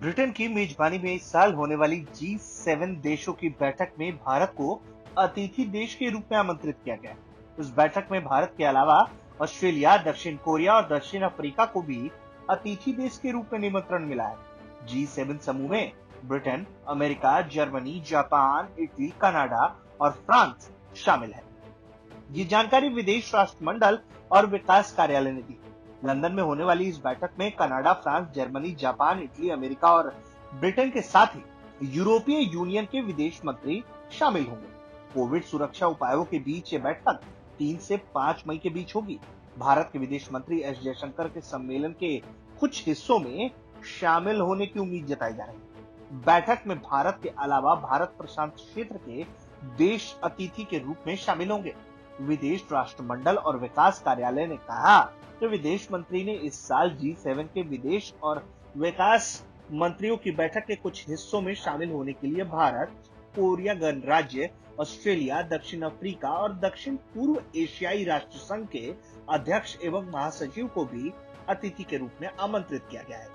Britain की मेजबानी में इस साल होने वाली G7 देशों की बैठक में भारत को अतिथि देश के रूप में आमंत्रित किया गया है। इस बैठक में भारत के अलावा ऑस्ट्रेलिया, दक्षिण कोरिया और दक्षिण अफ्रीका को भी अतिथि देश के रूप में निमंत्रण मिला है। G7 समूह में Britain, America, Germany, Japan, Italy, Canada और फ्रांस शामिल है। ये जानकारी विदेश राष्ट्रमंडल और विकास कार्यालय ने दी। लंदन में होने वाली इस बैठक में Canada, France, Germany, Japan, Italy, America और ब्रिटेन के साथ ही यूरोपीय यूनियन के विदेश मंत्री शामिल होंगे। कोविड सुरक्षा उपायों के बीच ये बैठक 3 से 5 मई के बीच होगी। भारत के विदेश मंत्री एस जयशंकर के सम्मेलन के कुछ हिस्सों में शामिल होने की उम्मीद जताई जा रही है। बैठक में भारत के अलावा भारत प्रशांत क्षेत्र के देश अतिथि के रूप में शामिल होंगे। विदेश राष्ट्रमंडल और विकास कार्यालय ने कहा कि विदेश मंत्री ने इस साल G7 के विदेश और विकास मंत्रियों की बैठक के कुछ हिस्सों में शामिल होने के लिए भारत, कोरिया गणराज्य, ऑस्ट्रेलिया, दक्षिण अफ्रीका और दक्षिण पूर्व एशियाई राष्ट्र संघ के अध्यक्ष एवं महासचिव को भी अतिथि के रूप में आमंत्रित किया गया है।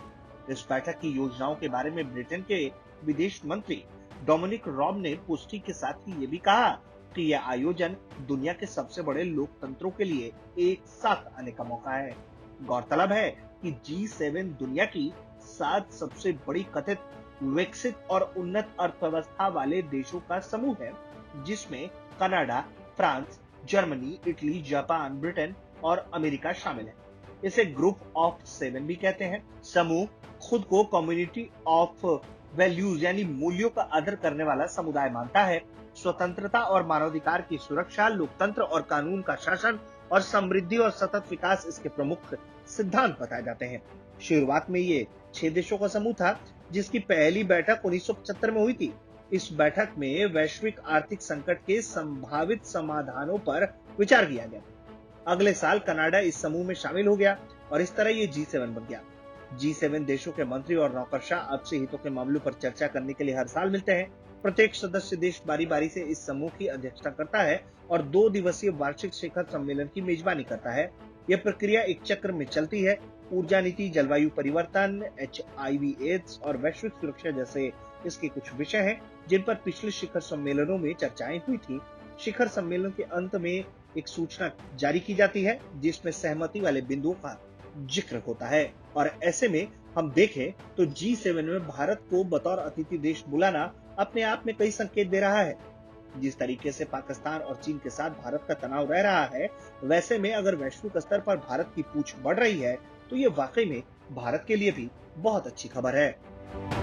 इस बैठक की योजनाओं के बारे में ब्रिटेन के विदेश मंत्री डोमिनिक रॉब ने पुष्टि के साथ ही ये भी कहा कि यह आयोजन दुनिया के सबसे बड़े लोकतंत्रों के लिए एक साथ आने का मौका है। गौरतलब है कि G7 दुनिया की 7 सबसे बड़ी कथित विकसित और उन्नत अर्थव्यवस्था वाले देशों का समूह है, जिसमें Canada, France, Germany, Italy, Japan, Britain और अमेरिका शामिल है। इसे ग्रुप ऑफ 7 भी कहते हैं। समूह खुद को कम्युनिटी ऑफ वैल्यूज यानी मूल्यों का आदर करने वाला समुदाय मानता है। स्वतंत्रता और मानवाधिकार की सुरक्षा, लोकतंत्र और कानून का शासन और समृद्धि और सतत विकास इसके प्रमुख सिद्धांत बताए जाते हैं। शुरुआत में ये 6 देशों का समूह था, जिसकी पहली बैठक 1975 में हुई थी। इस बैठक में वैश्विक आर्थिक संकट के संभावित समाधानों पर विचार किया गया। अगले साल कनाडा इस समूह में शामिल हो गया और इस तरह ये G7 बन गया। G7 देशों के मंत्री और नौकरशाह आपसी हितों के मामलों पर चर्चा करने के लिए हर साल मिलते हैं। प्रत्येक सदस्य देश बारी बारी से इस समूह की अध्यक्षता करता है और 2 दिवसीय वार्षिक शिखर सम्मेलन की मेजबानी करता है। यह प्रक्रिया एक चक्र में चलती है। ऊर्जा नीति, जलवायु परिवर्तन, HIV एड्स और वैश्विक सुरक्षा जैसे इसके कुछ विषय हैं, जिन पर पिछले शिखर सम्मेलनों में चर्चाएं हुई थी। शिखर सम्मेलन के अंत में एक सूचना जारी की जाती है, जिसमें सहमति वाले बिंदुओं का जिक्र होता है। और ऐसे में हम देखें तो G7 में भारत को बतौर अतिथि देश बुलाना अपने आप में कई संकेत दे रहा है। जिस तरीके से पाकिस्तान और चीन के साथ भारत का तनाव रह रहा है, वैसे में अगर वैश्विक स्तर पर भारत की पूछ बढ़ रही है, तो ये वाकई में भारत के लिए भी बहुत अच्छी खबर है।